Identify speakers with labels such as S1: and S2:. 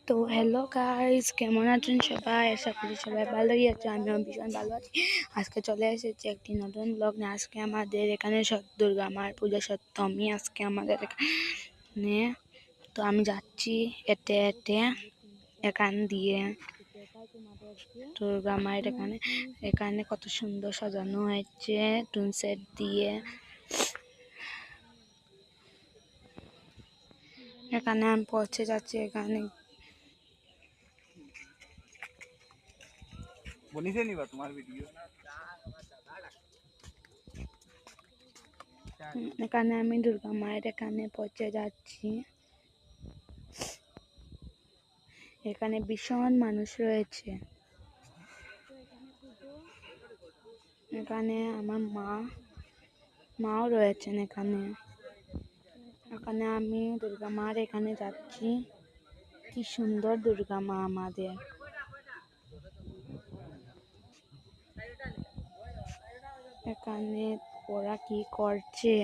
S1: তো hello guys, কেমন আছেন সবাই? আশা করি সবাই ভালোই আছে। আমিও ভীষণ ভালো আছি। আজকে চলে এসেছি একটি নতুন ব্লগ নিয়ে। আজকে আমাদের এখানে দুর্গা মার পুজো সপ্তমী। আজকে আমাদের এখানে তো আমি যাচ্ছি হেঁটে হেঁটে এখান দিয়ে দুর্গা মায়ের এখানে কত সুন্দর সাজানো হয়েছে টুন সেট দিয়ে। এখানে আমি পৌঁছে যাচ্ছি। এখানে এখানে আমি দুর্গা মায়ের এখানে পৌঁছে যাচ্ছি। এখানে ভীষণ মানুষ রয়েছে। এখানে আমার মাও রয়েছেন এখানে। এখানে আমি দুর্গা মার এখানে যাচ্ছি। কি সুন্দর দুর্গা মা আমাদের। এখানে ওরা কি করছে?